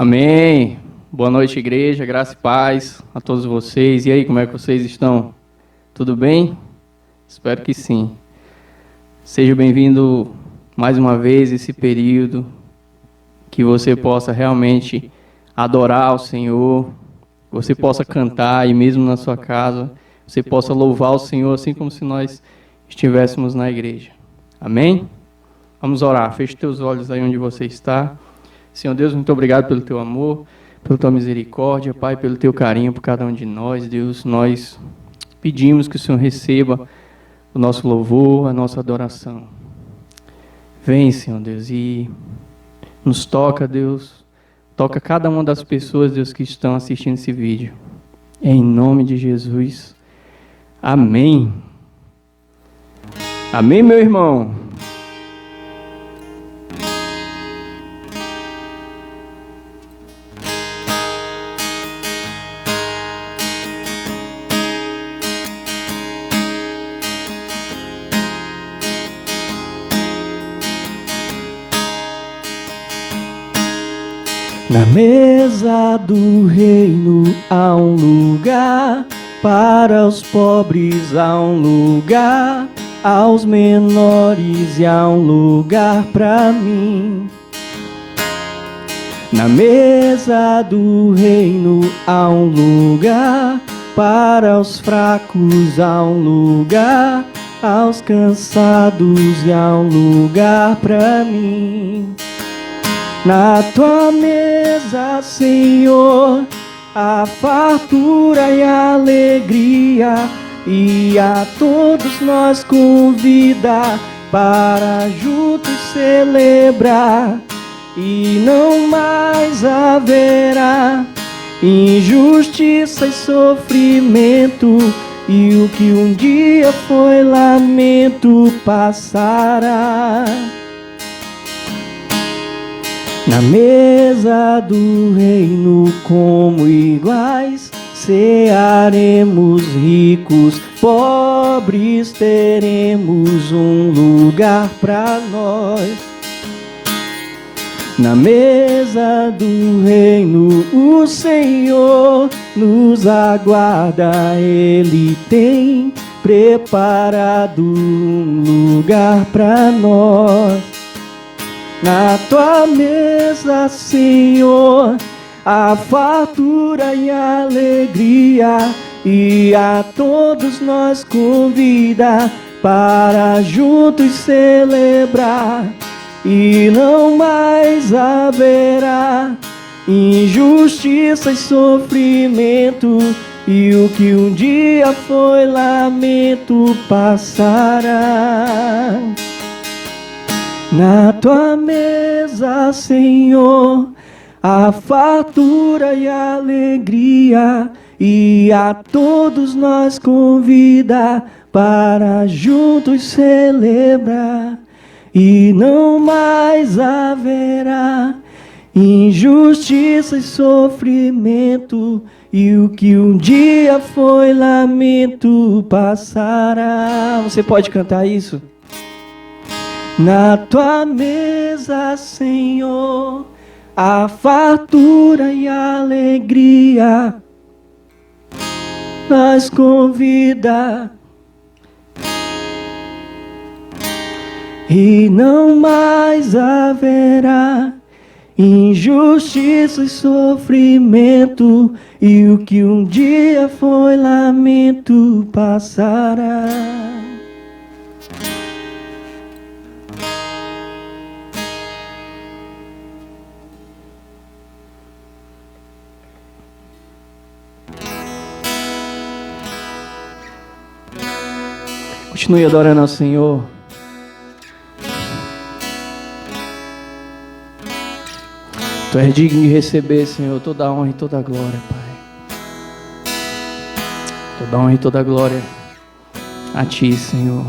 Amém. Boa noite, igreja. Graça e paz a todos vocês. E aí, como é que vocês estão? Tudo bem? Espero que sim. Seja bem-vindo mais uma vez esse período, que você possa realmente adorar ao Senhor, que você possa cantar e mesmo na sua casa, você possa louvar o Senhor assim como se nós estivéssemos na igreja. Amém? Vamos orar. Feche teus olhos aí onde você está. Senhor Deus, muito obrigado pelo teu amor, pela tua misericórdia, Pai, pelo teu carinho por cada um de nós. Deus, nós pedimos que o Senhor receba o nosso louvor, a nossa adoração. Vem, Senhor Deus, e nos toca, Deus. Toca cada uma das pessoas, Deus, que estão assistindo esse vídeo. Em nome de Jesus. Amém. Amém, meu irmão. Na mesa do reino há um lugar, para os pobres há um lugar, aos menores e há um lugar para mim. Na mesa do reino há um lugar, para os fracos há um lugar, aos cansados e há um lugar para mim. Na tua mesa, Senhor, a fartura e a alegria, e a todos nós convida para juntos celebrar. E não mais haverá injustiça e sofrimento, e o que um dia foi lamento passará. Na mesa do reino como iguais, cearemos ricos, pobres teremos um lugar para nós. Na mesa do reino o Senhor nos aguarda, Ele tem preparado um lugar para nós. Na tua mesa, Senhor, a fartura e a alegria, e a todos nós convida para juntos celebrar. E não mais haverá injustiça e sofrimento, e o que um dia foi lamento passará. Na tua mesa, Senhor, a fartura e a alegria, e a todos nós convida para juntos celebrar. E não mais haverá injustiça e sofrimento, e o que um dia foi lamento passará. Você pode cantar isso? Na tua mesa, Senhor, a fartura e a alegria nos convida. E não mais haverá injustiça e sofrimento, e o que um dia foi lamento passará. Continue adorando ao Senhor. Tu és digno de receber, Senhor, toda a honra e toda a glória, Pai. Toda a honra e toda a glória a Ti, Senhor.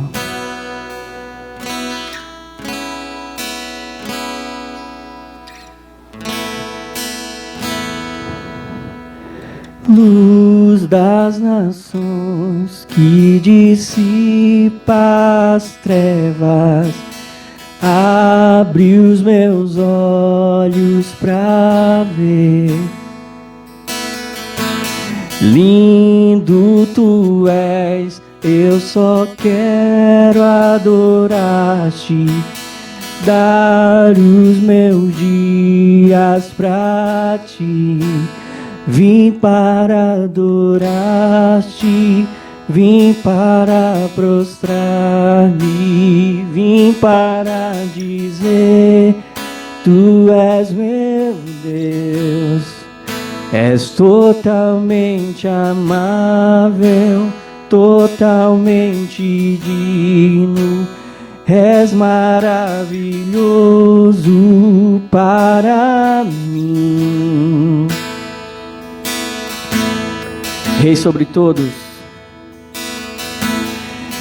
Luz das nações que dissipa as trevas, abre os meus olhos pra ver. Lindo tu és, eu só quero adorar-te, dar os meus dias pra ti. Vim para adorar-te, vim para prostrar-me, vim para dizer: tu és meu Deus, és totalmente amável, totalmente digno, és maravilhoso para mim. Rei sobre todos,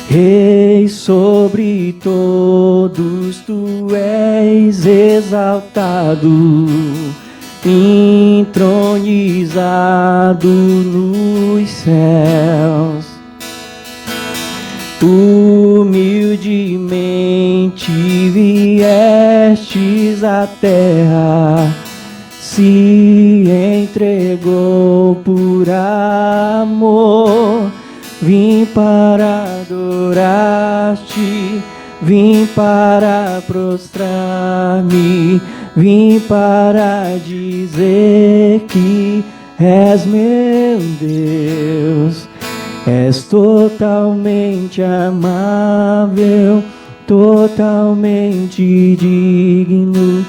Rei sobre todos, tu és exaltado, entronizado nos céus. Humildemente viestes à terra, se entregou por amor. Vim para adorar-te, vim para prostrar-me, vim para dizer que és meu Deus, és totalmente amável, totalmente digno,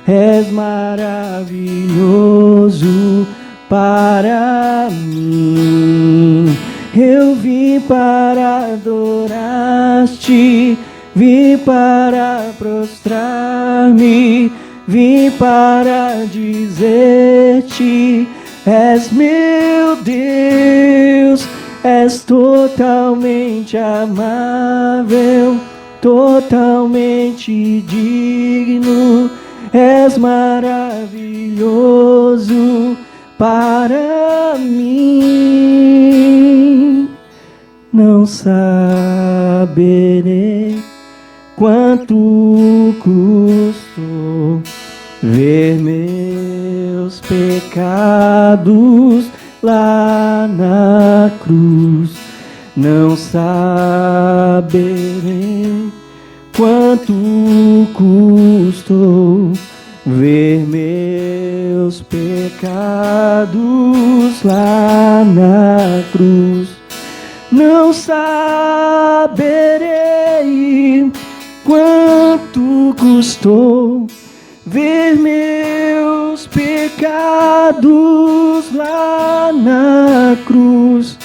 és maravilhoso para mim. Eu vim para adorar-te, vim para prostrar-me, vim para dizer-te: és meu Deus, és totalmente amável, totalmente digno, és maravilhoso para mim. Não saberei quanto custou ver meus pecados lá na cruz. Não saberei quanto custou ver meus pecados lá na cruz. Não saberei quanto custou ver meus pecados lá na cruz.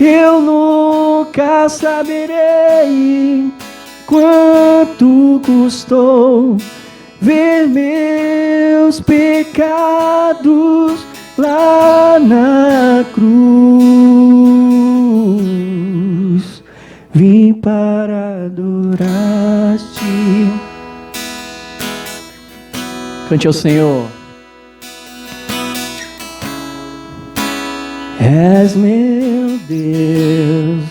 Eu nunca saberei quanto custou ver meus pecados lá na cruz. Vim para adorar-te. Cante ao Senhor. És meu Deus,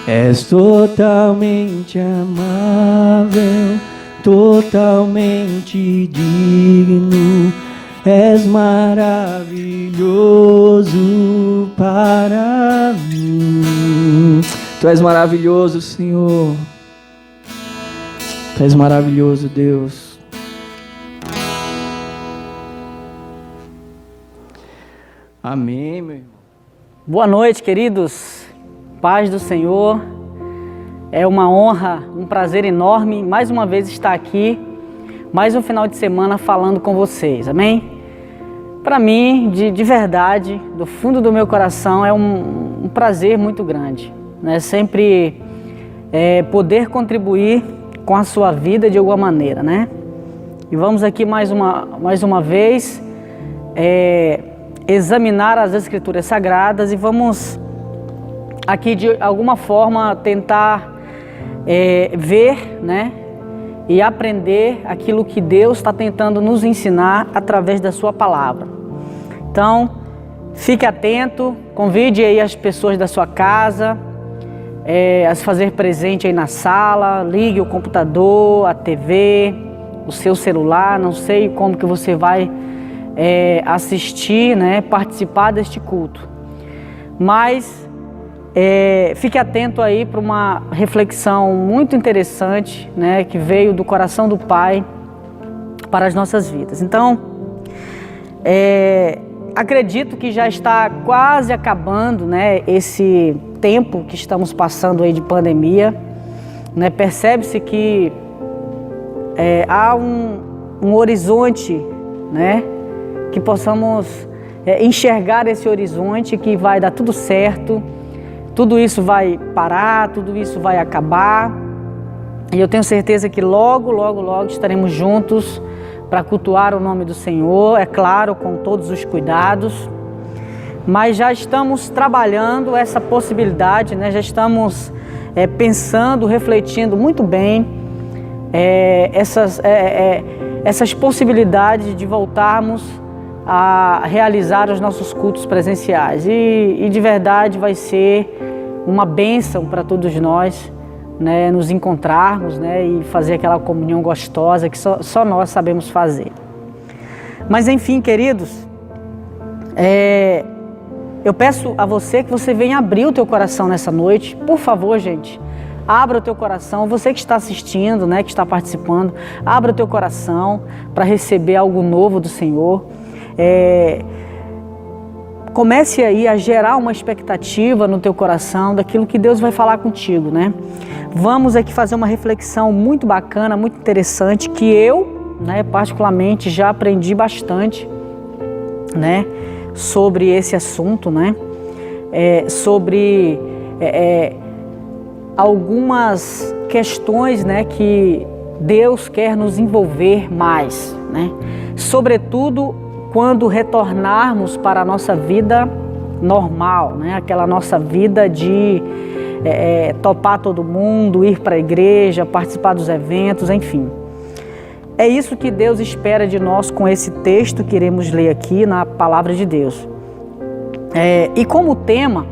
és totalmente amável, totalmente digno, és maravilhoso para mim. Tu és maravilhoso, Senhor. Tu és maravilhoso, Deus. Amém, meu irmão. Boa noite, queridos. Paz do Senhor. É uma honra, um prazer enorme mais uma vez estar aqui, mais um final de semana falando com vocês, amém? Para mim, de verdade, do fundo do meu coração, é um prazer muito grande, né? Sempre poder contribuir com a sua vida de alguma maneira, né? E vamos aqui mais uma vez examinar as Escrituras Sagradas e vamos aqui de alguma forma tentar ver, né, e aprender aquilo que Deus está tentando nos ensinar através da sua palavra. Então, fique atento, convide aí as pessoas da sua casa, a se fazer presente aí na sala. Ligue o computador, a TV, o seu celular, não sei como que você vai assistir, né, participar deste culto. Mas fique atento aí para uma reflexão muito interessante, né, que veio do coração do Pai para as nossas vidas. Então, acredito que já está quase acabando, né, esse tempo que estamos passando aí de pandemia, né? Percebe-se que há um horizonte, né, que possamos enxergar esse horizonte, que vai dar tudo certo, tudo isso vai parar, tudo isso vai acabar, e eu tenho certeza que logo, logo, logo estaremos juntos para cultuar o nome do Senhor, é claro, com todos os cuidados, mas já estamos trabalhando essa possibilidade, né? Já estamos pensando, refletindo muito bem essas possibilidades de voltarmos a realizar os nossos cultos presenciais, e de verdade vai ser uma bênção para todos nós, né, nos encontrarmos, né, e fazer aquela comunhão gostosa que só nós sabemos fazer. Mas enfim, queridos, eu peço a você que você venha abrir o teu coração nessa noite. Por favor, gente, abra o teu coração. Você que está assistindo, né, que está participando, abra o teu coração para receber algo novo do Senhor. Comece aí a gerar uma expectativa no teu coração daquilo que Deus vai falar contigo, né? Vamos aqui fazer uma reflexão muito bacana, muito interessante, que eu, né, particularmente já aprendi bastante, né, sobre esse assunto, né? Sobre algumas questões, né, que Deus quer nos envolver mais, né? Sobretudo quando retornarmos para a nossa vida normal, né? Aquela nossa vida de topar todo mundo, ir para a igreja, participar dos eventos, enfim. É isso que Deus espera de nós com esse texto que iremos ler aqui na Palavra de Deus. E como tema,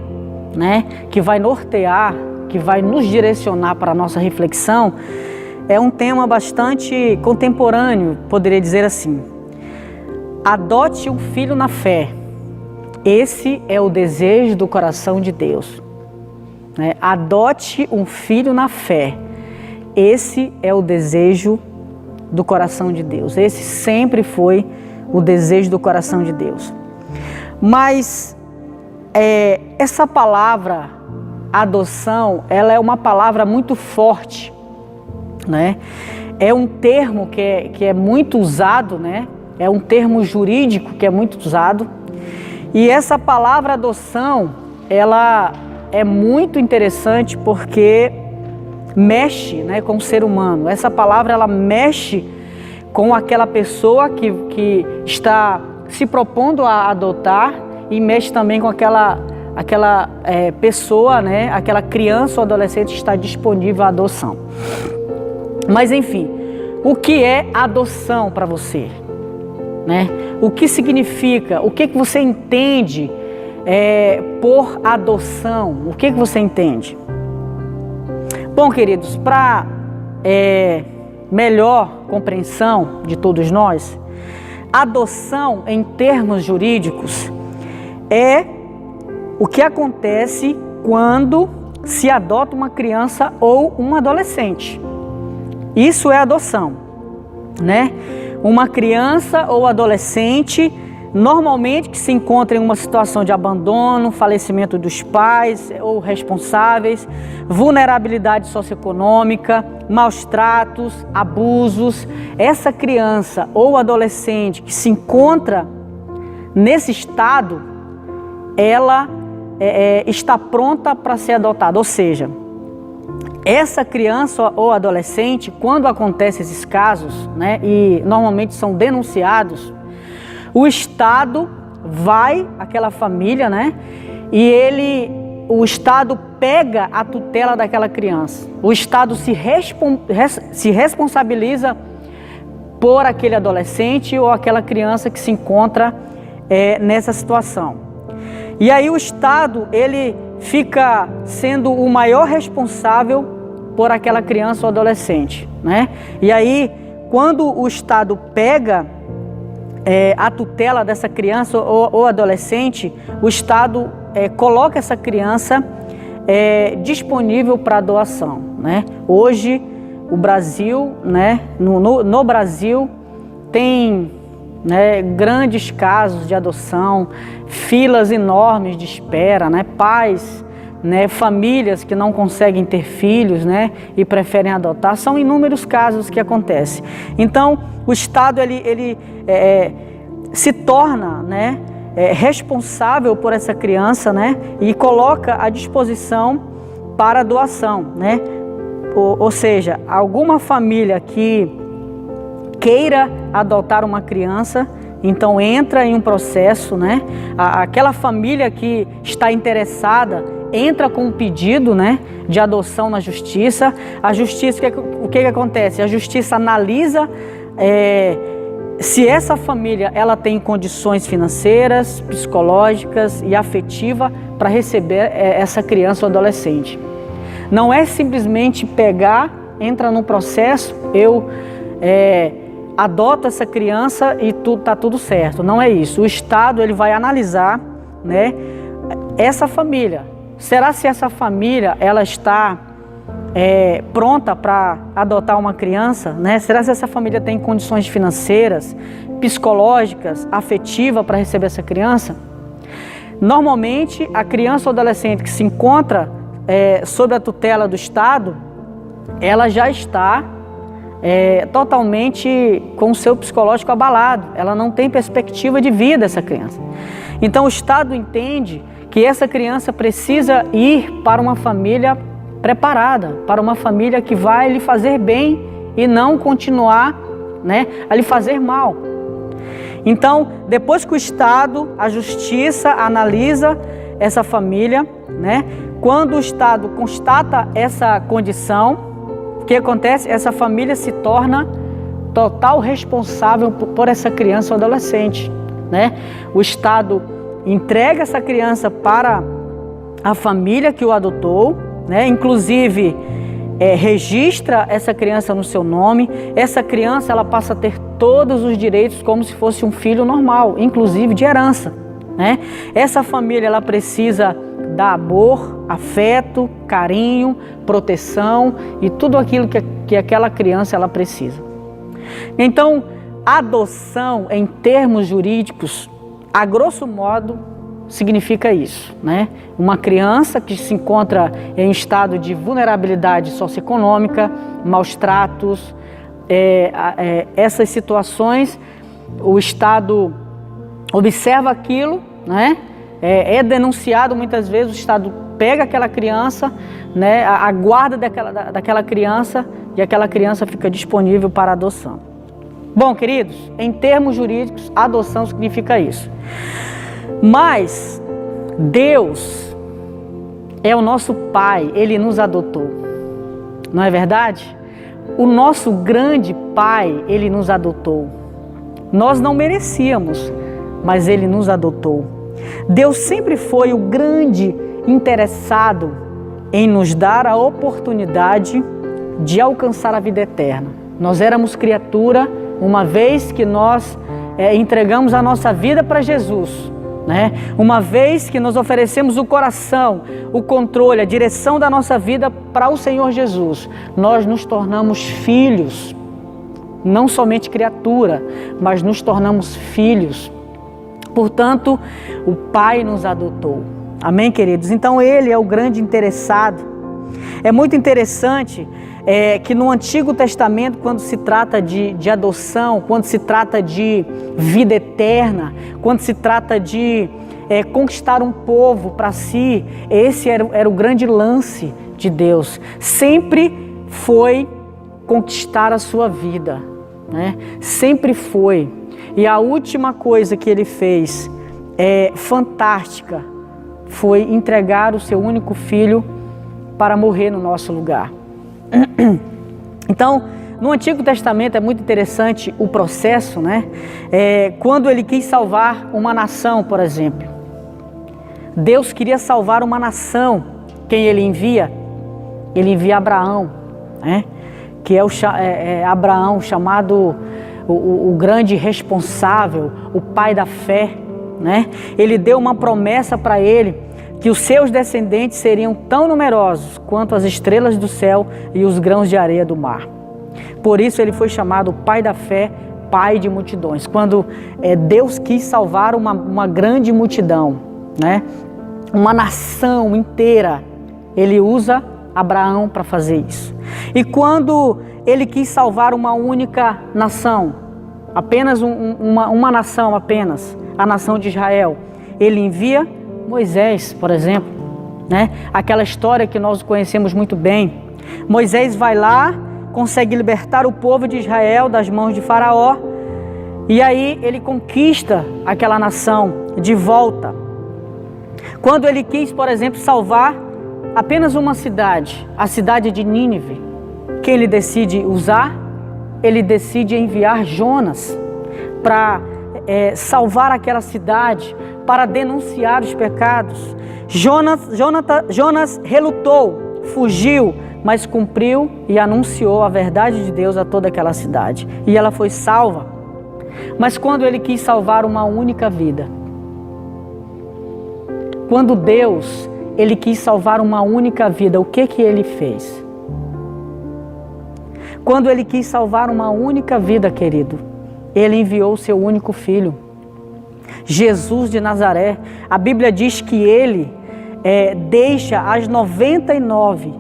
né, que vai nortear, que vai nos direcionar para a nossa reflexão, é um tema bastante contemporâneo, poderia dizer assim. Adote um filho na fé. Esse é o desejo do coração de Deus. Adote um filho na fé. Esse é o desejo do coração de Deus. Esse sempre foi o desejo do coração de Deus. Mas essa palavra adoção, ela é uma palavra muito forte, né? É um termo que é muito usado, né? É um termo jurídico que é muito usado. E essa palavra adoção, ela é muito interessante porque mexe, né, com o ser humano. Essa palavra, ela mexe com aquela pessoa que está se propondo a adotar, e mexe também com aquela pessoa, né, aquela criança ou adolescente que está disponível à adoção. Mas enfim, o que é adoção para você? Né? O que significa? O que você entende por adoção? O que você entende? Bom, queridos, para melhor compreensão de todos nós, adoção em termos jurídicos é o que acontece quando se adota uma criança ou um adolescente. Isso é adoção, né? Uma criança ou adolescente, normalmente que se encontra em uma situação de abandono, falecimento dos pais ou responsáveis, vulnerabilidade socioeconômica, maus tratos, abusos. Essa criança ou adolescente que se encontra nesse estado, ela está pronta para ser adotada. Ou seja, essa criança ou adolescente, quando acontecem esses casos, né, e normalmente são denunciados, o Estado vai àquela família, né, e o Estado pega a tutela daquela criança. O Estado se responsabiliza por aquele adolescente ou aquela criança que se encontra nessa situação. E aí o Estado, ele fica sendo o maior responsável por aquela criança ou adolescente, né? E aí, quando o Estado pega a tutela dessa criança ou adolescente, o Estado coloca essa criança disponível para doação, né? Hoje, o Brasil, né, no Brasil, tem, né, grandes casos de adoção, filas enormes de espera, né? Pais, né, famílias que não conseguem ter filhos, né, e preferem adotar. São inúmeros casos que acontecem. Então, o Estado ele se torna, né, responsável por essa criança, né, e coloca à disposição para doação, né? Ou seja, alguma família que queira adotar uma criança, então entra em um processo, né? Aquela família que está interessada entra com um pedido, né, de adoção na justiça. A justiça, o que acontece? A justiça analisa se essa família ela tem condições financeiras, psicológicas e afetivas para receber essa criança ou adolescente. Não é simplesmente pegar, entra num processo, eu adoto essa criança e tá tudo certo. Não é isso. O Estado ele vai analisar, né, essa família. Será se essa família ela está pronta para adotar uma criança, né? Será se essa família tem condições financeiras, psicológicas, afetivas para receber essa criança? Normalmente, a criança ou adolescente que se encontra sob a tutela do Estado, ela já está totalmente com o seu psicológico abalado. Ela não tem perspectiva de vida, essa criança. Então, o Estado entende que essa criança precisa ir para uma família preparada, para uma família que vai lhe fazer bem e não continuar, né, a lhe fazer mal. Então, depois que o Estado, a justiça analisa essa família, né, quando o Estado constata essa condição, o que acontece? Essa família se torna total responsável por essa criança ou adolescente, né? O Estado entrega essa criança para a família que o adotou, né? Inclusive registra essa criança no seu nome. Essa criança ela passa a ter todos os direitos como se fosse um filho normal, inclusive de herança, né? Essa família ela precisa dar amor, afeto, carinho, proteção e tudo aquilo que aquela criança ela precisa. Então, adoção em termos jurídicos, a grosso modo, significa isso, né? Uma criança que se encontra em estado de vulnerabilidade socioeconômica, maus tratos, essas situações, o Estado observa aquilo, né? É denunciado muitas vezes, o Estado pega aquela criança, né? A guarda daquela criança e aquela criança fica disponível para adoção. Bom, queridos, em termos jurídicos, adoção significa isso. Mas Deus é o nosso Pai, Ele nos adotou, não é verdade? O nosso grande Pai, Ele nos adotou. Nós não merecíamos, mas Ele nos adotou. Deus sempre foi o grande interessado em nos dar a oportunidade de alcançar a vida eterna. Nós éramos criatura, uma vez que nós entregamos a nossa vida para Jesus, né? Uma vez que nós oferecemos o coração, o controle, a direção da nossa vida para o Senhor Jesus, nós nos tornamos filhos, não somente criatura, mas nos tornamos filhos. Portanto, o Pai nos adotou. Amém, queridos? Então, Ele é o grande interessado. É muito interessante que no Antigo Testamento, quando se trata de adoção, quando se trata de vida eterna, quando se trata de conquistar um povo para si, esse era o grande lance de Deus. Sempre foi conquistar a sua vida, né? Sempre foi. E a última coisa que Ele fez, fantástica, foi entregar o seu único filho para morrer no nosso lugar. Então, no Antigo Testamento é muito interessante o processo, né? Quando Ele quis salvar uma nação, por exemplo. Deus queria salvar uma nação. Quem ele envia? Ele envia Abraão, né? Que é Abraão, chamado o grande responsável, o pai da fé, né? Ele deu uma promessa para ele, que os seus descendentes seriam tão numerosos quanto as estrelas do céu e os grãos de areia do mar. Por isso ele foi chamado pai da fé, pai de multidões. Quando Deus quis salvar uma grande multidão, né? Uma nação inteira, ele usa Abraão para fazer isso. E quando ele quis salvar uma única nação, apenas uma nação apenas, a nação de Israel, ele envia Moisés, por exemplo, né? Aquela história que nós conhecemos muito bem. Moisés vai lá, consegue libertar o povo de Israel das mãos de Faraó, e aí ele conquista aquela nação de volta. Quando ele quis, por exemplo, salvar apenas uma cidade, a cidade de Nínive, quem ele decide usar? Ele decide enviar Jonas para salvar aquela cidade, para denunciar os pecados. Jonas relutou, fugiu, mas cumpriu e anunciou a verdade de Deus a toda aquela cidade. E ela foi salva. Mas quando ele quis salvar uma única vida, quando Deus, ele quis salvar uma única vida, o que ele fez? Quando ele quis salvar uma única vida, querido, ele enviou o seu único filho, Jesus de Nazaré. A Bíblia diz que ele deixa as 99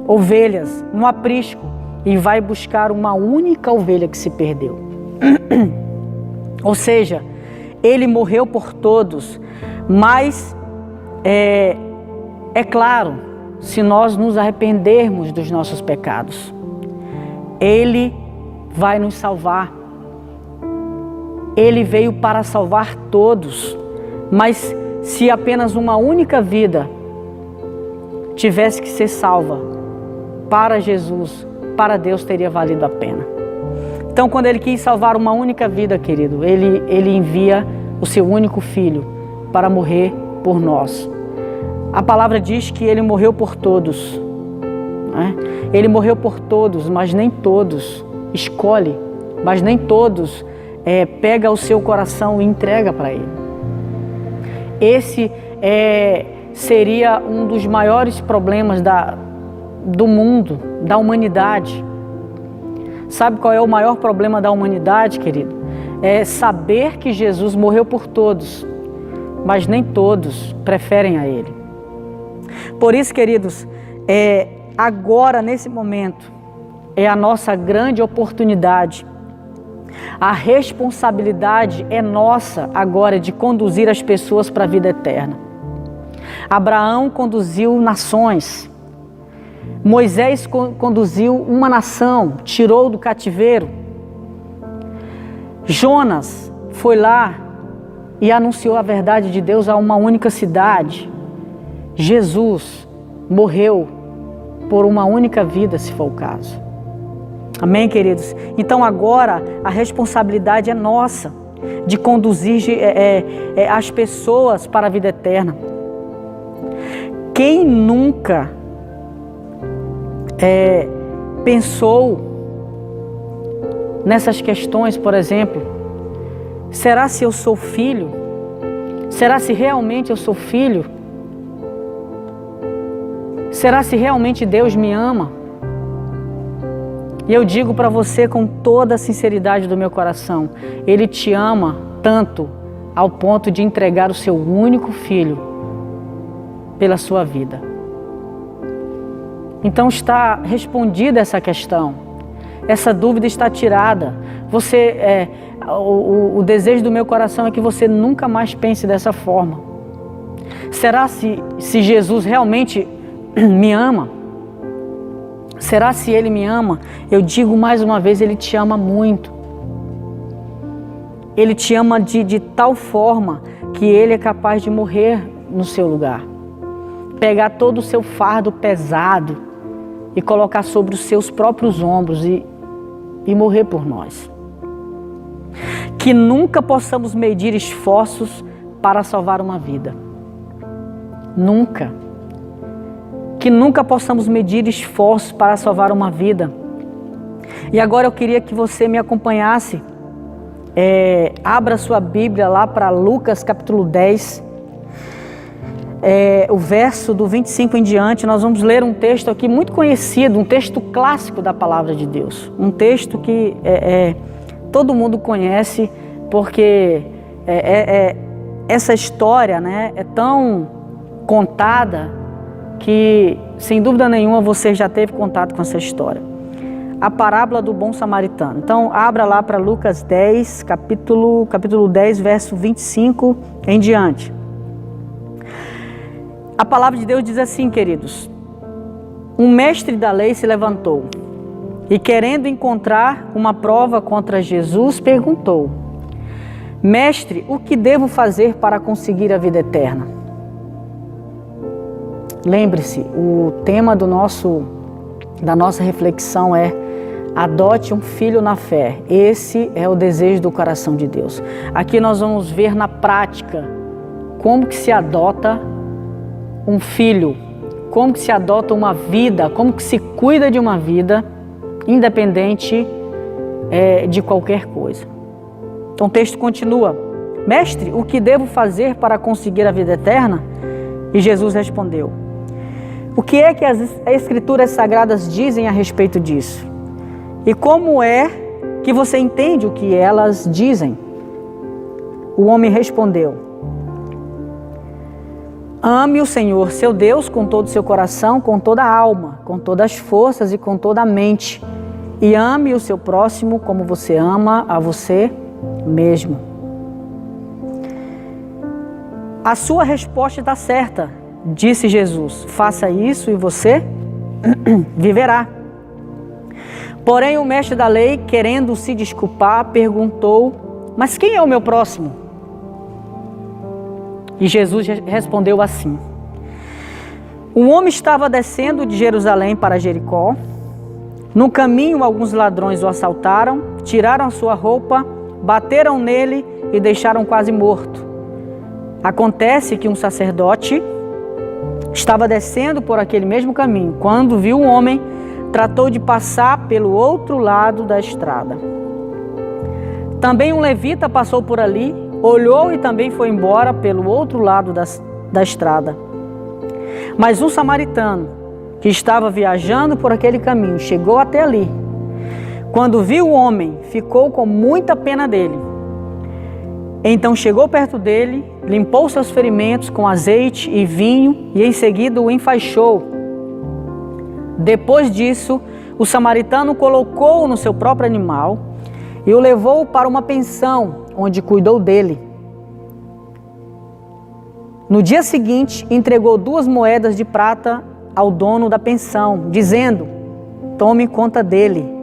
ovelhas no aprisco e vai buscar uma única ovelha que se perdeu. Ou seja, ele morreu por todos, mas é claro, se nós nos arrependermos dos nossos pecados, ele vai nos salvar. Ele veio para salvar todos, mas se apenas uma única vida tivesse que ser salva, para Jesus, para Deus teria valido a pena. Então, quando ele quis salvar uma única vida, querido, ele envia o seu único filho para morrer por nós. A palavra diz que ele morreu por todos, né? Ele morreu por todos, mas nem todos escolhe, mas nem todos pega o seu coração e entrega para ele. Esse seria um dos maiores problemas do mundo, da humanidade. Sabe qual é o maior problema da humanidade, querido? É saber que Jesus morreu por todos, mas nem todos preferem a ele. Por isso, queridos, agora, nesse momento, é a nossa grande oportunidade. A responsabilidade é nossa agora de conduzir as pessoas para a vida eterna. Abraão conduziu nações. Moisés conduziu uma nação, tirou do cativeiro. Jonas foi lá e anunciou a verdade de Deus a uma única cidade. Jesus morreu por uma única vida, se for o caso. Amém, queridos? Então agora a responsabilidade é nossa de conduzir as pessoas para a vida eterna. Quem nunca pensou nessas questões, por exemplo, será se eu sou filho? Será se realmente eu sou filho? Será se realmente Deus me ama? E eu digo para você com toda a sinceridade do meu coração, Ele te ama tanto ao ponto de entregar o seu único filho pela sua vida. Então está respondida essa questão, essa dúvida está tirada. O desejo do meu coração é que você nunca mais pense dessa forma. Será se Jesus realmente me ama? Será se Ele me ama? Eu digo mais uma vez, Ele te ama muito. Ele te ama de tal forma que Ele é capaz de morrer no seu lugar. Pegar todo o seu fardo pesado e colocar sobre os seus próprios ombros e morrer por nós. Que nunca possamos medir esforços para salvar uma vida. Nunca. Que nunca possamos medir esforços para salvar uma vida. E agora eu queria que você me acompanhasse. Abra sua Bíblia lá para Lucas capítulo 10. O verso do 25 em diante, nós vamos ler um texto aqui muito conhecido, um texto clássico da palavra de Deus. Um texto que todo mundo conhece, porque essa história, né, é tão contada que, sem dúvida nenhuma, você já teve contato com essa história. A parábola do bom samaritano. Então, abra lá para Lucas 10, capítulo 10, verso 25 em diante. A palavra de Deus diz assim, queridos: um mestre da lei se levantou e, querendo encontrar uma prova contra Jesus, perguntou: Mestre, o que devo fazer para conseguir a vida eterna? Lembre-se, o tema da nossa reflexão é: adote um filho na fé. Esse é o desejo do coração de Deus. Aqui nós vamos ver na prática como que se adota um filho, como que se adota uma vida, como que se cuida de uma vida, independente de qualquer coisa. Então o texto continua: Mestre, o que devo fazer para conseguir a vida eterna? E Jesus respondeu: o que é que as Escrituras Sagradas dizem a respeito disso? E como é que você entende o que elas dizem? O homem respondeu: ame o Senhor, seu Deus, com todo o seu coração, com toda a alma, com todas as forças e com toda a mente. E ame o seu próximo como você ama a você mesmo. A sua resposta está certa, disse Jesus. Faça isso e você viverá. Porém, o mestre da lei, querendo se desculpar, perguntou: mas quem é o meu próximo? E Jesus respondeu assim: um homem estava descendo de Jerusalém para Jericó. No caminho, alguns ladrões o assaltaram, tiraram a sua roupa, bateram nele e deixaram quase morto. Acontece que um sacerdote estava descendo por aquele mesmo caminho. Quando viu um homem, tratou de passar pelo outro lado da estrada. Também um levita passou por ali, olhou e também foi embora pelo outro lado da estrada. Mas um samaritano, que estava viajando por aquele caminho, chegou até ali. Quando viu o homem, ficou com muita pena dele. Então chegou perto dele, limpou seus ferimentos com azeite e vinho e em seguida o enfaixou. Depois disso, o samaritano colocou-o no seu próprio animal e o levou para uma pensão, onde cuidou dele. No dia seguinte, entregou 2 moedas de prata ao dono da pensão, dizendo: tome conta dele.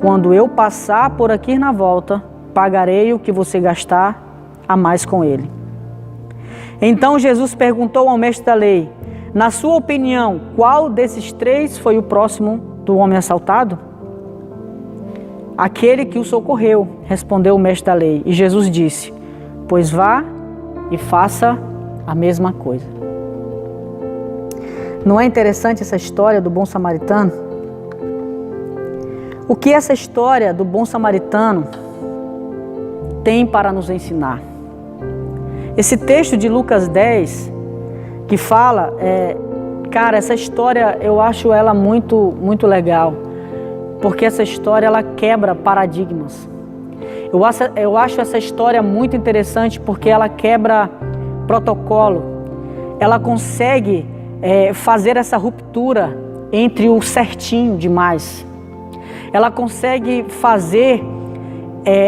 Quando eu passar por aqui na volta, pagarei o que você gastar a mais com ele. Então Jesus perguntou ao mestre da lei: na sua opinião, qual desses 3 foi o próximo do homem assaltado? Aquele que o socorreu, respondeu o mestre da lei. E Jesus disse: pois vá e faça a mesma coisa. Não é interessante essa história do bom samaritano? O que essa história do bom samaritano tem para nos ensinar? Esse texto de Lucas 10, que fala, cara, essa história eu acho ela muito, muito legal, porque essa história ela quebra paradigmas. Eu acho essa história muito interessante porque ela quebra protocolo. Ela consegue fazer essa ruptura entre o certinho demais. Ela consegue fazer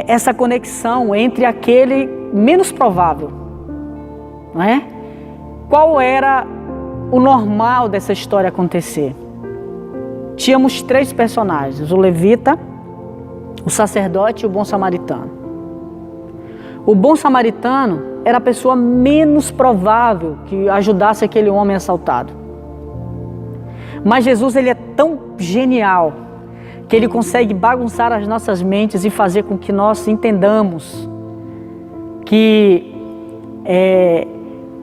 essa conexão entre aquele menos provável, não é? Qual era o normal dessa história acontecer? Tínhamos 3 personagens: o levita, o sacerdote e o bom samaritano. O bom samaritano era a pessoa menos provável que ajudasse aquele homem assaltado. Mas Jesus, ele é tão genial que ele consegue bagunçar as nossas mentes e fazer com que nós entendamos que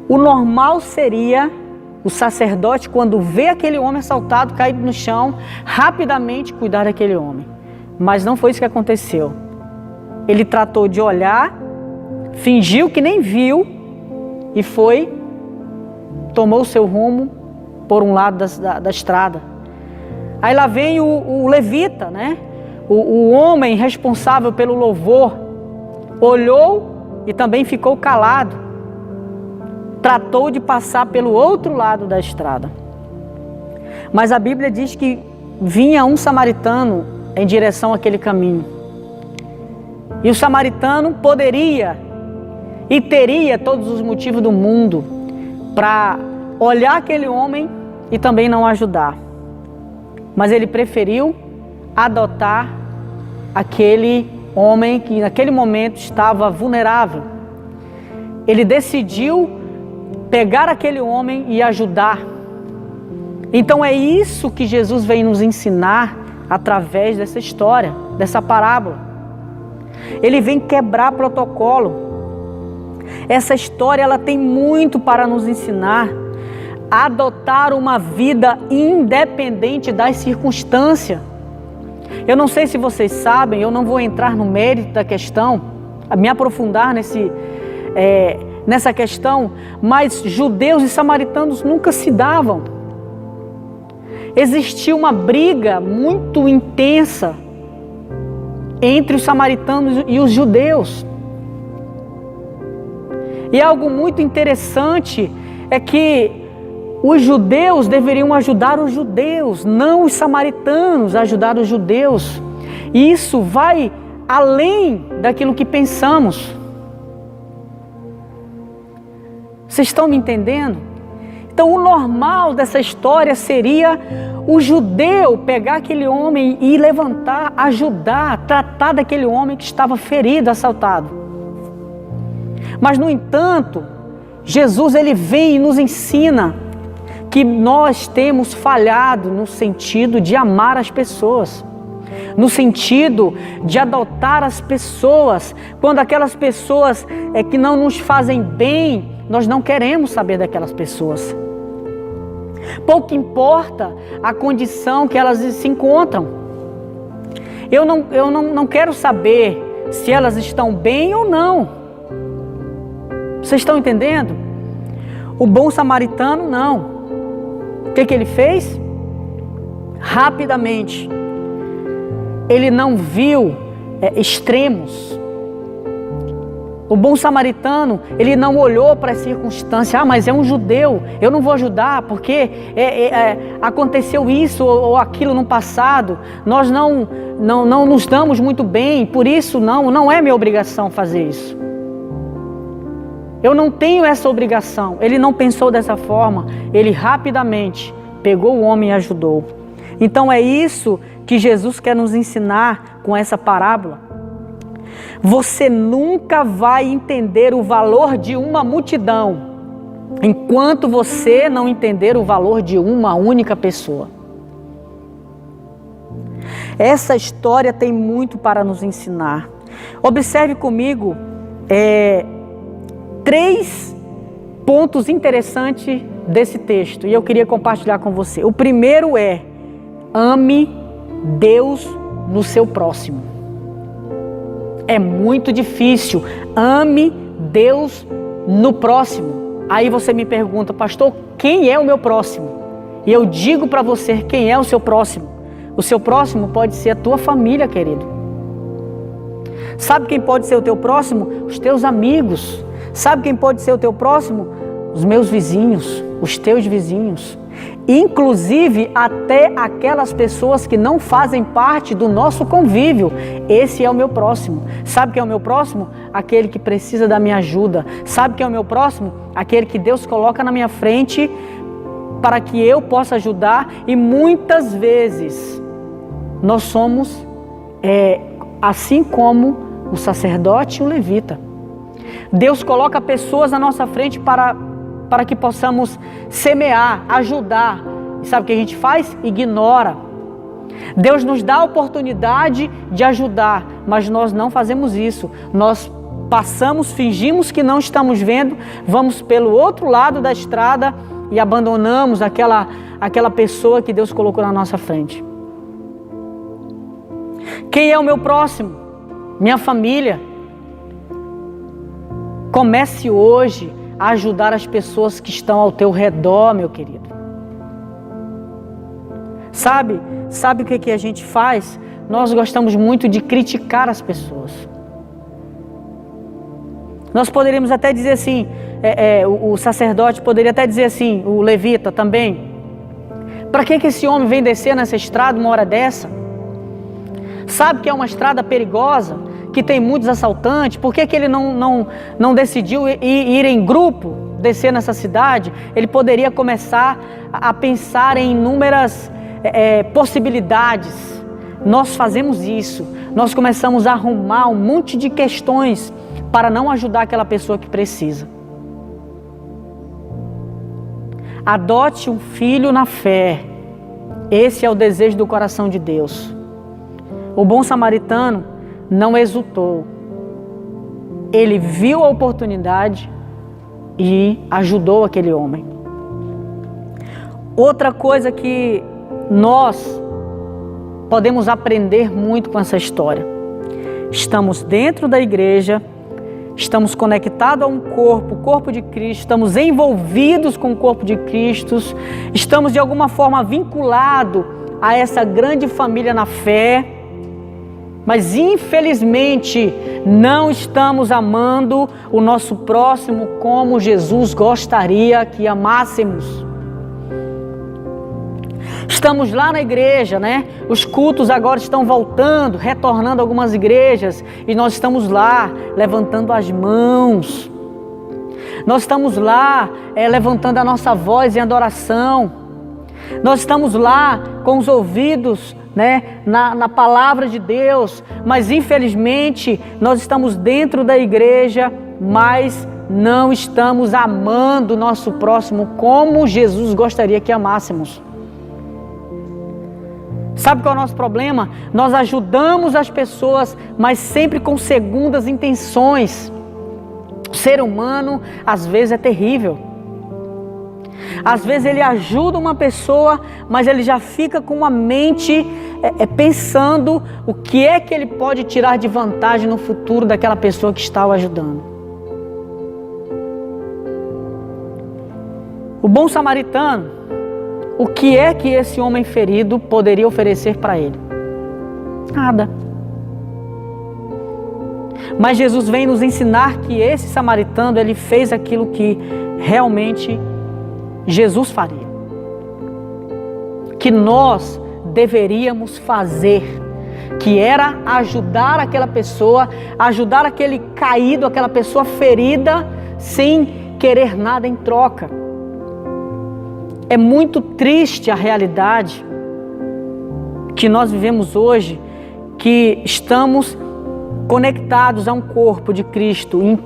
o normal seria o sacerdote, quando vê aquele homem assaltado, caído no chão, rapidamente cuidar daquele homem. Mas não foi isso que aconteceu. Ele tratou de olhar, fingiu que nem viu e tomou o seu rumo por um lado da estrada. Aí lá vem o levita, né? O homem responsável pelo louvor, olhou e também ficou calado. Tratou de passar pelo outro lado da estrada. Mas a Bíblia diz que vinha um samaritano em direção àquele caminho. E o samaritano poderia e teria todos os motivos do mundo para olhar aquele homem e também não ajudar. Mas ele preferiu adotar aquele homem que naquele momento estava vulnerável. Ele decidiu pegar aquele homem e ajudar. Então é isso que Jesus vem nos ensinar através dessa história, dessa parábola. Ele vem quebrar protocolo. Essa história ela tem muito para nos ensinar a adotar uma vida independente das circunstâncias. Eu não sei se vocês sabem, eu não vou entrar no mérito da questão, me aprofundar nessa questão, mas judeus e samaritanos nunca se davam. Existia uma briga muito intensa entre os samaritanos e os judeus. E algo muito interessante é que os judeus deveriam ajudar os judeus, não os samaritanos ajudar os judeus. E isso vai além daquilo que pensamos. Vocês estão me entendendo? Então o normal dessa história seria o judeu pegar aquele homem e levantar, ajudar, tratar daquele homem que estava ferido, assaltado. Mas no entanto, Jesus ele vem e nos ensina que nós temos falhado no sentido de amar as pessoas, no sentido de adotar as pessoas, quando aquelas pessoas que não nos fazem bem, nós não queremos saber daquelas pessoas. Pouco importa a condição que elas se encontram. Eu não quero saber se elas estão bem ou não. Vocês estão entendendo? O bom samaritano não. O que ele fez? Rapidamente. Ele não viu extremos. O bom samaritano, ele não olhou para as circunstâncias. Mas é um judeu, eu não vou ajudar porque aconteceu isso ou aquilo no passado. Nós não nos damos muito bem, por isso não é minha obrigação fazer isso. Eu não tenho essa obrigação. Ele não pensou dessa forma. Ele rapidamente pegou o homem e ajudou. Então é isso que Jesus quer nos ensinar com essa parábola. Você nunca vai entender o valor de uma multidão enquanto você não entender o valor de uma única pessoa. Essa história tem muito para nos ensinar. Observe comigo 3 pontos interessantes desse texto e eu queria compartilhar com você. O primeiro é: ame Deus no seu próximo. É muito difícil. Ame Deus no próximo. Aí você me pergunta: pastor, quem é o meu próximo? E eu digo para você quem é o seu próximo. O seu próximo pode ser a tua família, querido. Sabe quem pode ser o teu próximo? Os teus amigos. Sabe quem pode ser o teu próximo? Os meus vizinhos, os teus vizinhos. Inclusive até aquelas pessoas que não fazem parte do nosso convívio. Esse é o meu próximo. Sabe quem é o meu próximo? Aquele que precisa da minha ajuda. Sabe quem é o meu próximo? Aquele que Deus coloca na minha frente para que eu possa ajudar. E muitas vezes nós somos assim como o sacerdote e o levita. Deus coloca pessoas na nossa frente para que possamos semear, ajudar. E sabe o que a gente faz? Ignora. Deus nos dá a oportunidade de ajudar, mas nós não fazemos isso. Nós passamos, fingimos que não estamos vendo, vamos pelo outro lado da estrada e abandonamos aquela pessoa que Deus colocou na nossa frente. Quem é o meu próximo? Minha família. Comece hoje a ajudar as pessoas que estão ao teu redor, meu querido. Sabe o que a gente faz? Nós gostamos muito de criticar as pessoas. Nós poderíamos até dizer assim, o sacerdote poderia até dizer assim, o levita também, para que esse homem vem descer nessa estrada uma hora dessa? Sabe que é uma estrada perigosa, que tem muitos assaltantes, por que ele não decidiu ir em grupo, descer nessa cidade? Ele poderia começar a pensar em inúmeras possibilidades. Nós fazemos isso, nós começamos a arrumar um monte de questões para não ajudar aquela pessoa que precisa. Adote um filho na fé, esse é o desejo do coração de Deus. O bom samaritano não exultou, ele viu a oportunidade e ajudou aquele homem. Outra coisa que nós podemos aprender muito com essa história: estamos dentro da igreja, estamos conectados a um corpo, o corpo de Cristo, estamos envolvidos com o corpo de Cristo, estamos de alguma forma vinculados a essa grande família na fé, mas infelizmente não estamos amando o nosso próximo como Jesus gostaria que amássemos. Estamos lá na igreja, né? Os cultos agora estão voltando, retornando a algumas igrejas, e nós estamos lá levantando as mãos. Nós estamos lá levantando a nossa voz em adoração. Nós estamos lá com os ouvidos, né, na palavra de Deus, mas infelizmente nós estamos dentro da igreja, mas não estamos amando o nosso próximo como Jesus gostaria que amássemos. Sabe qual é o nosso problema? Nós ajudamos as pessoas, mas sempre com segundas intenções. O ser humano às vezes é terrível. Às vezes ele ajuda uma pessoa, mas ele já fica com a mente pensando o que é que ele pode tirar de vantagem no futuro daquela pessoa que está o ajudando. O bom samaritano, o que é que esse homem ferido poderia oferecer para ele? Nada. Mas Jesus vem nos ensinar que esse samaritano, ele fez aquilo que realmente Jesus faria, que nós deveríamos fazer, que era ajudar aquela pessoa, ajudar aquele caído, aquela pessoa ferida, sem querer nada em troca. É muito triste a realidade que nós vivemos hoje, que estamos conectados a um corpo de Cristo, em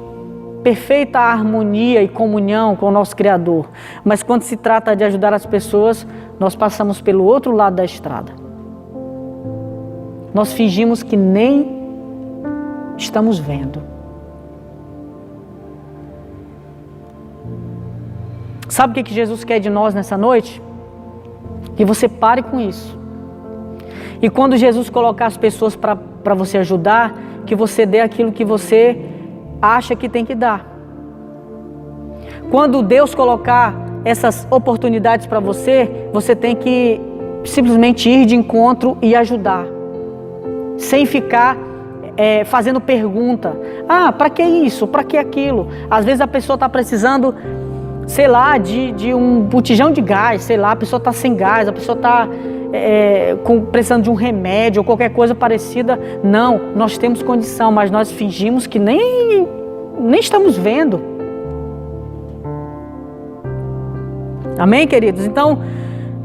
perfeita harmonia e comunhão com o nosso Criador. Mas quando se trata de ajudar as pessoas, nós passamos pelo outro lado da estrada. Nós fingimos que nem estamos vendo. Sabe o que Jesus quer de nós nessa noite? Que você pare com isso. E quando Jesus colocar as pessoas para você ajudar, que você dê aquilo que você acha que tem que dar. Quando Deus colocar essas oportunidades para você, você tem que simplesmente ir de encontro e ajudar, sem ficar fazendo pergunta. Para que isso? Para que aquilo? Às vezes a pessoa está precisando, sei lá, de um botijão de gás, sei lá, a pessoa está sem gás, a pessoa está precisando de um remédio ou qualquer coisa parecida. Não, nós temos condição, mas nós fingimos que nem estamos vendo. Amém, queridos? Então,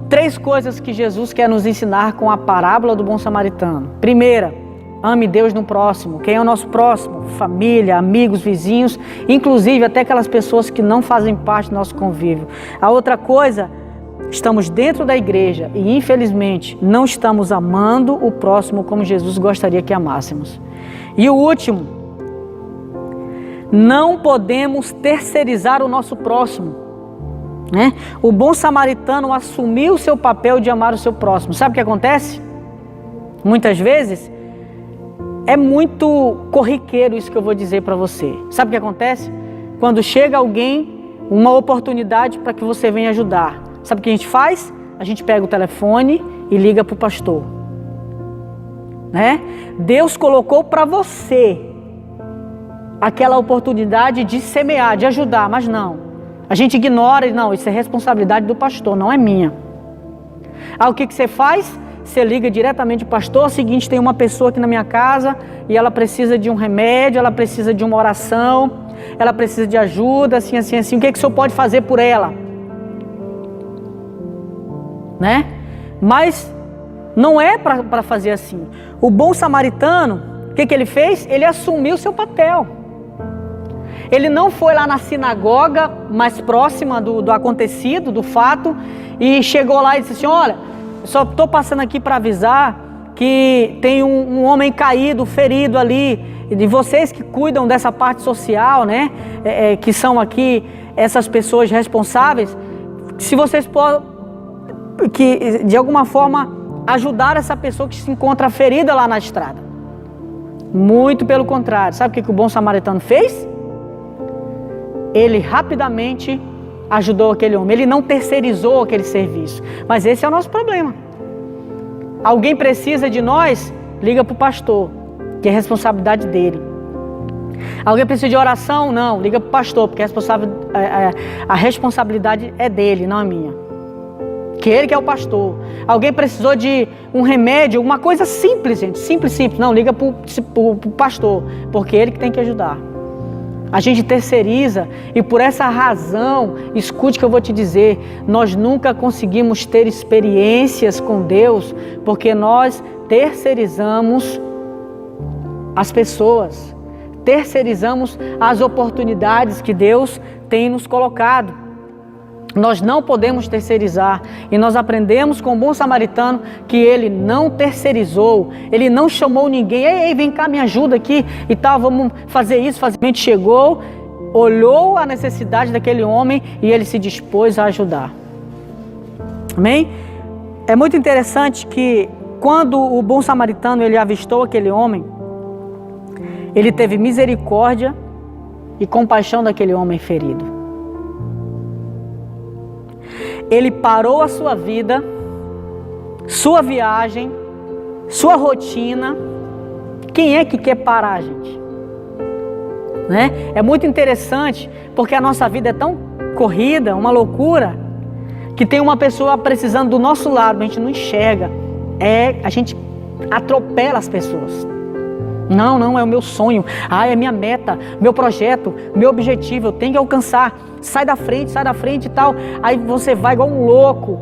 3 coisas que Jesus quer nos ensinar com a parábola do bom samaritano. Primeira, ame Deus no próximo. Quem é o nosso próximo? Família, amigos, vizinhos, inclusive até aquelas pessoas que não fazem parte do nosso convívio. A outra coisa, estamos dentro da igreja e infelizmente não estamos amando o próximo como Jesus gostaria que amássemos. E o último, não podemos terceirizar o nosso próximo. né? O bom samaritano assumiu o seu papel de amar o seu próximo. Sabe o que acontece? Muitas vezes é muito corriqueiro isso que eu vou dizer para você. Sabe o que acontece? Quando chega alguém, uma oportunidade para que você venha ajudar. Sabe o que a gente faz? A gente pega o telefone e liga para o pastor, né? Deus colocou para você aquela oportunidade de semear, de ajudar, mas não. A gente ignora, não, isso é responsabilidade do pastor, não é minha. Aí o que você faz? Você liga diretamente para o pastor, é o seguinte, tem uma pessoa aqui na minha casa e ela precisa de um remédio, ela precisa de uma oração, ela precisa de ajuda, assim, assim, assim. O que o senhor pode fazer por ela? Né? Mas não é para fazer assim. O bom samaritano, o que ele fez? Ele assumiu o seu papel. Ele não foi lá na sinagoga mais próxima do acontecido, do fato, e chegou lá e disse assim, olha, só estou passando aqui para avisar que tem um homem caído, ferido ali, e de vocês que cuidam dessa parte social, né, que são aqui essas pessoas responsáveis, se vocês podem, que de alguma forma ajudar essa pessoa que se encontra ferida lá na estrada. Muito pelo contrário. Sabe o que o bom samaritano fez? Ele rapidamente ajudou aquele homem. Ele não terceirizou aquele serviço. Mas esse é o nosso problema. Alguém precisa de nós, liga para o pastor, que é responsabilidade dele. Alguém precisa de oração? Não, liga para o pastor, porque a responsabilidade é dele, não é minha. Que ele que é o pastor. Alguém precisou de um remédio, uma coisa simples, gente, simples. Não, liga para o pastor, porque ele que tem que ajudar. A gente terceiriza e por essa razão, escute o que eu vou te dizer, nós nunca conseguimos ter experiências com Deus, porque nós terceirizamos as pessoas, terceirizamos as oportunidades que Deus tem nos colocado. Nós não podemos terceirizar e nós aprendemos com o bom samaritano que ele não terceirizou, ele não chamou ninguém, ei, vem cá, me ajuda aqui e tal, vamos fazer isso, fazer. Chegou, olhou a necessidade daquele homem e ele se dispôs a ajudar. Amém? É muito interessante que quando o bom samaritano ele avistou aquele homem, ele teve misericórdia e compaixão daquele homem ferido. Ele parou a sua vida, sua viagem, sua rotina. Quem é que quer parar, gente? Né? É muito interessante, porque a nossa vida é tão corrida, uma loucura, que tem uma pessoa precisando do nosso lado, a gente não enxerga. A gente atropela as pessoas. Não, é o meu sonho, é minha meta, meu projeto, meu objetivo, eu tenho que alcançar, sai da frente e tal. Aí você vai igual um louco,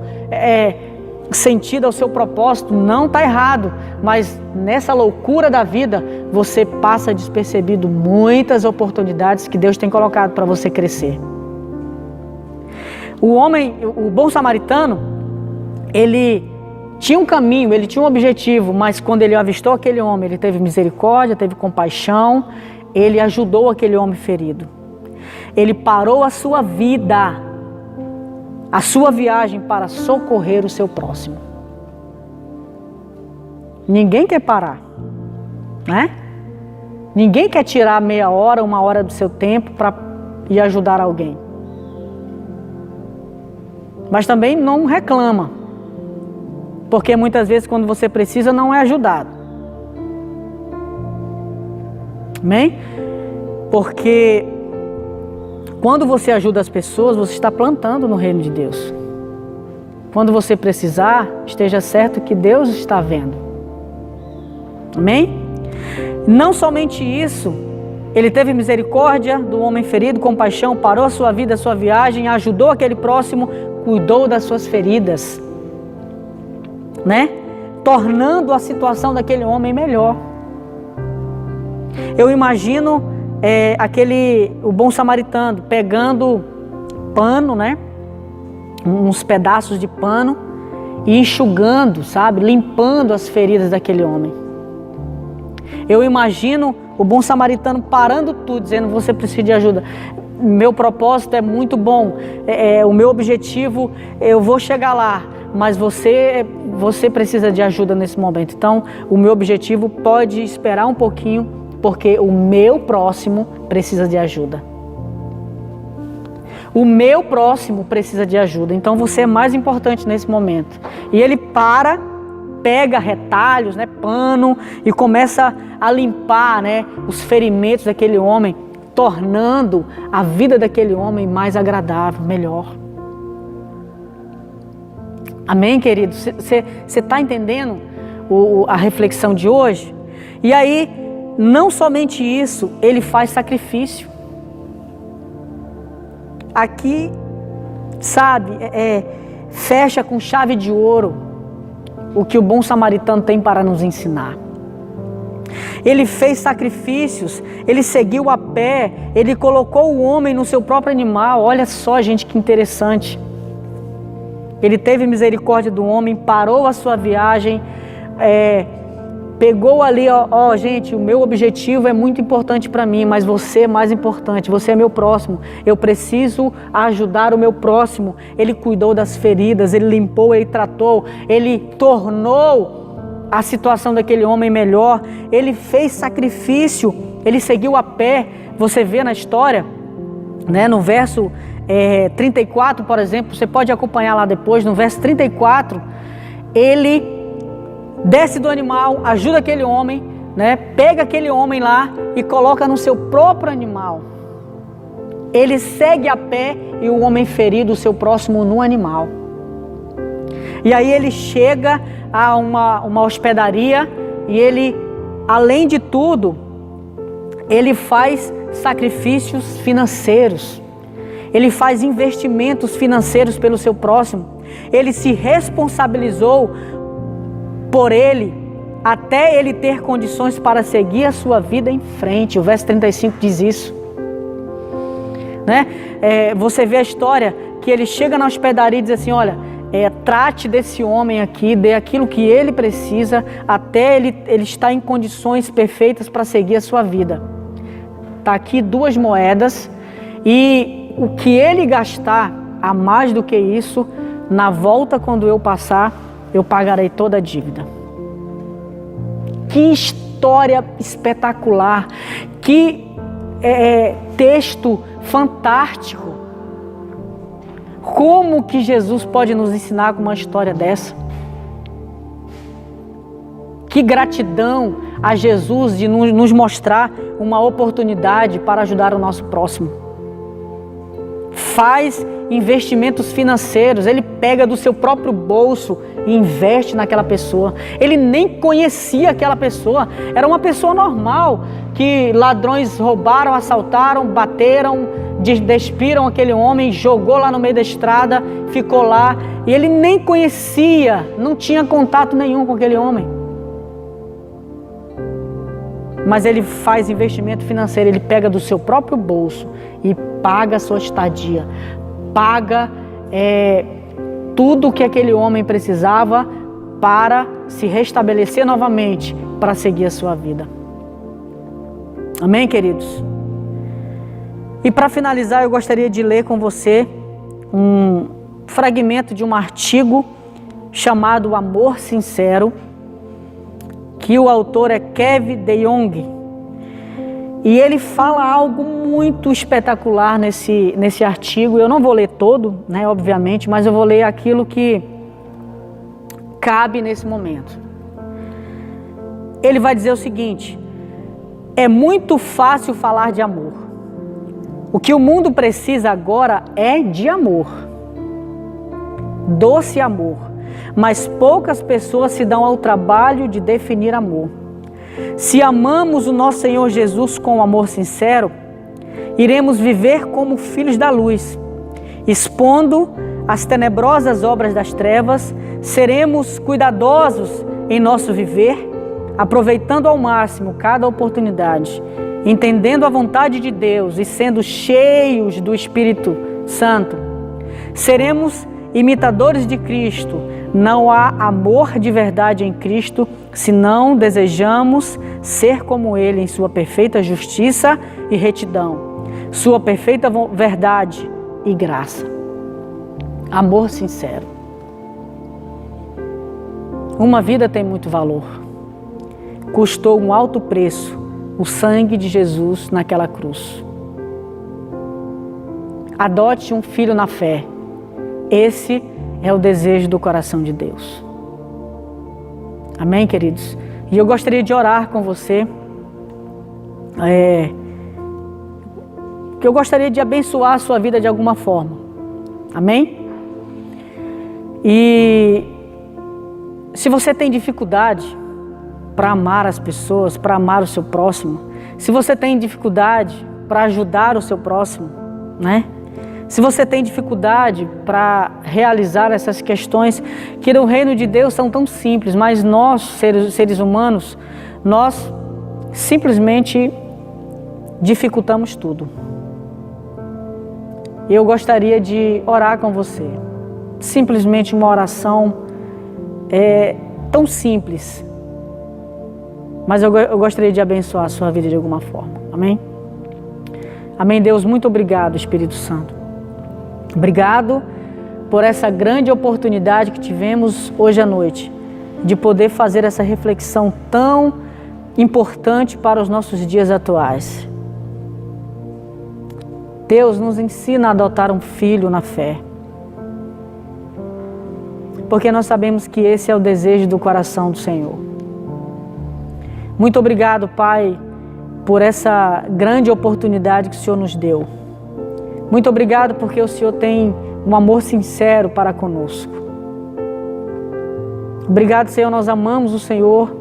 sentido ao seu propósito, não está errado, mas nessa loucura da vida, você passa despercebido muitas oportunidades que Deus tem colocado para você crescer. O bom samaritano, ele tinha um caminho, ele tinha um objetivo, mas quando ele avistou aquele homem, ele teve misericórdia, teve compaixão, ele ajudou aquele homem ferido. Ele parou a sua vida, a sua viagem para socorrer o seu próximo. Ninguém quer parar, né? Ninguém quer tirar meia hora, uma hora do seu tempo para ir ajudar alguém. Mas também não reclama. Porque muitas vezes quando você precisa não é ajudado. Amém? Porque quando você ajuda as pessoas, você está plantando no reino de Deus. Quando você precisar, esteja certo que Deus está vendo. Amém? Não somente isso, ele teve misericórdia do homem ferido, compaixão, parou a sua vida, a sua viagem, ajudou aquele próximo, cuidou das suas feridas. Né? Tornando a situação daquele homem melhor. Eu imagino o bom samaritano pegando pano, né? Uns pedaços de pano e enxugando, sabe? Limpando as feridas daquele homem. Eu imagino o bom samaritano parando tudo, dizendo, você precisa de ajuda. meu propósito é muito bom, o meu objetivo, eu vou chegar lá, mas você precisa de ajuda nesse momento. Então, o meu objetivo pode esperar um pouquinho, porque o meu próximo precisa de ajuda. O meu próximo precisa de ajuda, então você é mais importante nesse momento. E ele pega retalhos, pano, e começa a limpar, os ferimentos daquele homem, tornando a vida daquele homem mais agradável, melhor. Amém, querido? Você está entendendo a reflexão de hoje? E aí, não somente isso, ele faz sacrifício. Aqui, sabe, fecha com chave de ouro o que o bom samaritano tem para nos ensinar. Ele fez sacrifícios, ele seguiu a pé, ele colocou o homem no seu próprio animal. Olha só, gente, que interessante. Ele teve misericórdia do homem, parou a sua viagem, pegou ali, gente, o meu objetivo é muito importante para mim, mas você é mais importante, você é meu próximo, eu preciso ajudar o meu próximo. Ele cuidou das feridas, ele limpou, ele tratou, ele tornou a situação daquele homem melhor, ele fez sacrifício, ele seguiu a pé. Você vê na história, no verso 34, por exemplo, você pode acompanhar lá depois, no verso 34, ele desce do animal, ajuda aquele homem, pega aquele homem lá e coloca no seu próprio animal. Ele segue a pé e o homem ferido, o seu próximo, no animal. E aí ele chega a uma hospedaria e ele, além de tudo, ele faz sacrifícios financeiros. Ele faz investimentos financeiros pelo seu próximo. Ele se responsabilizou por ele, até ele ter condições para seguir a sua vida em frente. O verso 35 diz isso. Você vê a história que ele chega na hospedaria e diz assim: olha, trate desse homem aqui, dê aquilo que ele precisa, até ele estar em condições perfeitas para seguir a sua vida. Está aqui 2 moedas, e o que ele gastar a mais do que isso, na volta, quando eu passar, eu pagarei toda a dívida. Que história espetacular, que texto fantástico. Como que Jesus pode nos ensinar com uma história dessa? Que gratidão a Jesus de nos mostrar uma oportunidade para ajudar o nosso próximo. Faz investimentos financeiros, ele pega do seu próprio bolso e investe naquela pessoa. Ele nem conhecia aquela pessoa, era uma pessoa normal, que ladrões roubaram, assaltaram, bateram, despiram aquele homem, jogou lá no meio da estrada, ficou lá, e ele nem conhecia, não tinha contato nenhum com aquele homem. Mas ele faz investimento financeiro, ele pega do seu próprio bolso e paga a sua estadia, paga tudo que aquele homem precisava para se restabelecer novamente, para seguir a sua vida. Amém, queridos? E para finalizar, eu gostaria de ler com você um fragmento de um artigo chamado Amor Sincero, que o autor é Kevin DeYoung. E ele fala algo muito espetacular nesse artigo. Eu não vou ler todo, obviamente, mas eu vou ler aquilo que cabe nesse momento. Ele vai dizer o seguinte: é muito fácil falar de amor. O que o mundo precisa agora é de amor. Doce amor. Mas poucas pessoas se dão ao trabalho de definir amor. Se amamos o nosso Senhor Jesus com amor sincero, iremos viver como filhos da luz. Expondo as tenebrosas obras das trevas, seremos cuidadosos em nosso viver, aproveitando ao máximo cada oportunidade, entendendo a vontade de Deus e sendo cheios do Espírito Santo. Seremos imitadores de Cristo. Não há amor de verdade em Cristo se não desejamos ser como Ele em sua perfeita justiça e retidão. sua perfeita verdade e graça. Amor sincero. Uma vida tem muito valor. Custou um alto preço o sangue de Jesus naquela cruz. Adote um filho na fé. Esse é o desejo do coração de Deus. Amém, queridos? E eu gostaria de orar com você. Que eu gostaria de abençoar a sua vida de alguma forma. Amém? E se você tem dificuldade para amar as pessoas, para amar o seu próximo, se você tem dificuldade para ajudar o seu próximo, né? Se você tem dificuldade para realizar essas questões que no reino de Deus são tão simples, mas nós, seres humanos, nós simplesmente dificultamos tudo. Eu gostaria de orar com você. Simplesmente uma oração tão simples, mas eu gostaria de abençoar a sua vida de alguma forma. Amém? Amém, Deus, muito obrigado, Espírito Santo. Obrigado por essa grande oportunidade que tivemos hoje à noite de poder fazer essa reflexão tão importante para os nossos dias atuais. Deus nos ensina a adotar um filho na fé, porque nós sabemos que esse é o desejo do coração do Senhor. Muito obrigado, Pai, por essa grande oportunidade que o Senhor nos deu. Muito obrigado porque o Senhor tem um amor sincero para conosco. Obrigado, Senhor, nós amamos o Senhor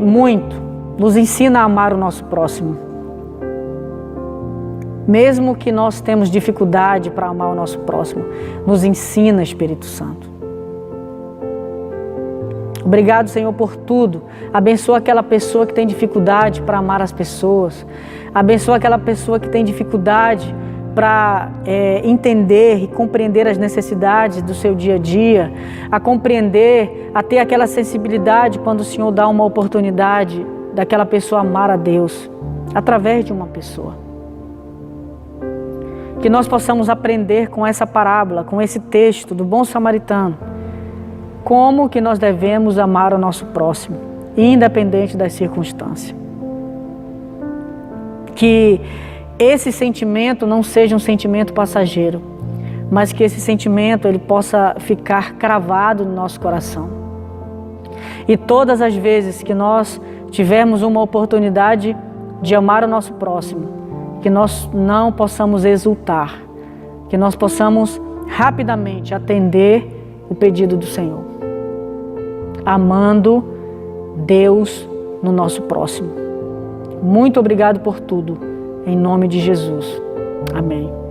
muito. Nos ensina a amar o nosso próximo. Mesmo que nós temos dificuldade para amar o nosso próximo, nos ensina, Espírito Santo. Obrigado, Senhor, por tudo. Abençoa aquela pessoa que tem dificuldade para amar as pessoas. Abençoa aquela pessoa que tem dificuldade para entender e compreender as necessidades do seu dia a dia, a compreender, a ter aquela sensibilidade quando o Senhor dá uma oportunidade daquela pessoa amar a Deus, através de uma pessoa. Que nós possamos aprender com essa parábola, com esse texto do bom samaritano, como que nós devemos amar o nosso próximo, independente das circunstâncias. Que esse sentimento não seja um sentimento passageiro, mas que esse sentimento ele possa ficar cravado no nosso coração. E todas as vezes que nós tivermos uma oportunidade de amar o nosso próximo, que nós não possamos exultar, que nós possamos rapidamente atender o pedido do Senhor, amando Deus no nosso próximo. Muito obrigado por tudo. Em nome de Jesus. Amém.